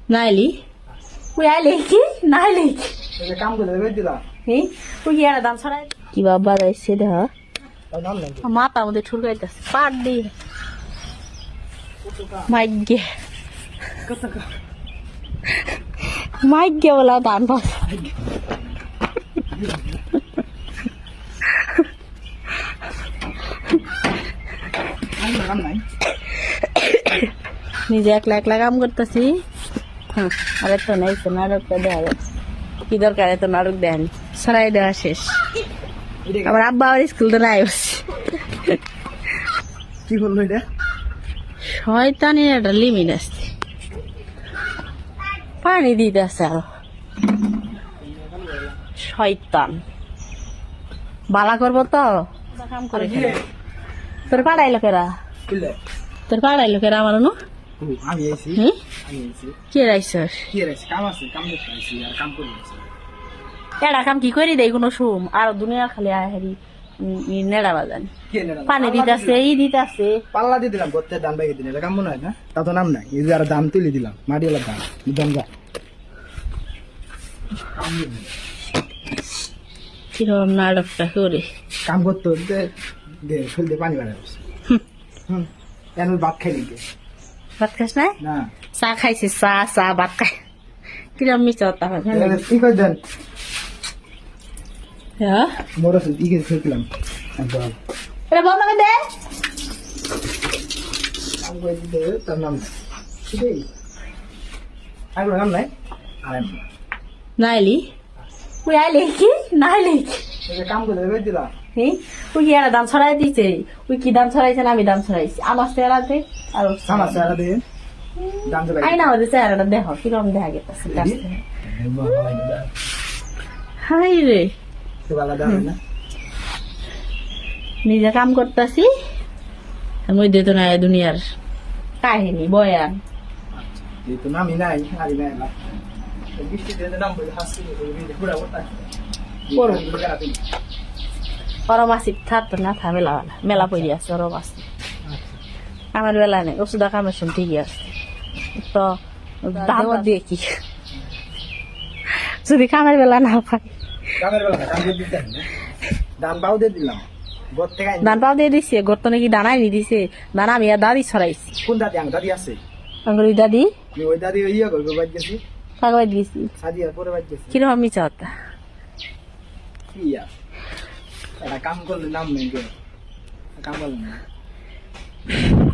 নাইলি ওই আইলে কি নাইলে কাম করে দেবে দিলা ওই এরা দাম ছড়াই কি বাবা যাইছে দেখ মাথা মধ্যে ঠুলকাইতেছে পাট দিয়ে মাইক গে মাইক গে বলা দান পাস নিজে একলা একলা কাম করতেছি আর তো নাই তো নাটকটা দেখা যাচ্ছে কি দরকার এত নাটক দেন সরাই দেওয়া শেষ আমার আব্বা আবার স্কুল তো নাই বসে কি বললো এটা শয়তানের একটা লিমিট আছে পানি দিতে আছে আরো শয়তান বালা করবো তো কাম করে তোর পাড়াই লোকেরা তোর পাড়াই লোকেরা আমার নু আমি আইছি আমি আইছি কে রাইছস কি রে কাম আছে কাম দেখতে আইছি আর কাম করে আইছি এরা কাম কি করি দেয় কোনো সুম আর দুনিয়া খালি আহারি নেড়া বাজান কে নেড়া পানি দিতেছে ই দিতেছে পাল্লা দিয়ে দিলাম করতে দান বাইকে দিন এটা কাম মনে হয় না তা তো নাম নাই এই যে আর দাম তুলে দিলাম মাটিওয়ালার দাম দঙ্গা কিরকম নাটকটা করে কাম করতে হতে দে ফুল দিয়ে পানি বাড়াই এখন ভাত খাই নিতে ভাত খাস নাই না চা খাইছে চা চা ভাত খাই কিরম মিচা তাহলে কি করে দেন হ্যাঁ বড় ই কে খেলাম একদম এটা বন্ধ করে দে কাম করে দিতে তার নাম ঠিক আর নাম নাই আর নাইলি ওই আইলে কি নাইলি কাম করে দেবে দিলা ওই এরা দাম ছড়াই দিছে ওই কি দাম ছড়াইছে না আমি দাম ছড়াইছি আমার চেহারাতে আর আমার সারা দিয়ে দাম তো আই না আমাদের চেহারাটা দেখো কিরকম দেখা গেছে হাই রে না নিজে কাম করতেছি মধ্যে তো নাই দুনিয়ার কাহিনী বয়ান এই তো নামই নাই আরি নাই না বৃষ্টি দিয়ে নাম বলে হাসি পুরা ওটা পরমাসিক থাকতো না থা মেলা মেলা পড়ি আছে পরমাসিক আমার বেলা নেই ওষুধ কামের শুন ঠিকই আছে তো দাম দিয়ে কি যদি কামের বেলা না পাই কামের বেলা কাম করে দিতে দান পাও দিয়ে দিলাম গত থেকে দান পাও দিয়ে দিছে গর্ত নাকি দানাই নি দিছে দানা আমি আর দাদি ছড়াইছি কোন দাদি আং দাদি আছে আঙ্গুরি দাদি আমি ওই দাদি ইয়া করবো বাদ গেছি কাগজ দিয়েছি সাদিয়া পরে বাদ গেছি কিরকম মিচা হতা কি ইয়া এটা কাম করলে নাম নেই গে কাম করলে না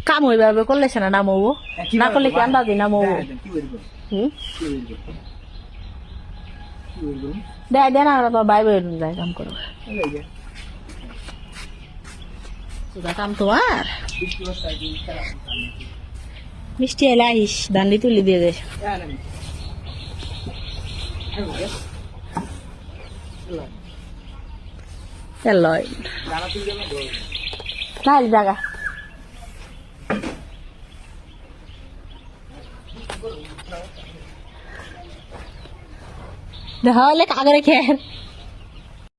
কাম হইবে করলে সে না নামবো না করলে কি আন্দাজি নামবো কি বলবো হুম কি বলবো কি বলবো দেয় দেয় না তো বাই বাই যায় কাম করবো লাগে কাম তো আর বৃষ্টি বর্ষা কি খেলা মিষ্টি এলে আইস দান্ডি তুলি দিয়ে দেয় লয় না জায়গা দেখা হলে কাগরে খেয়ে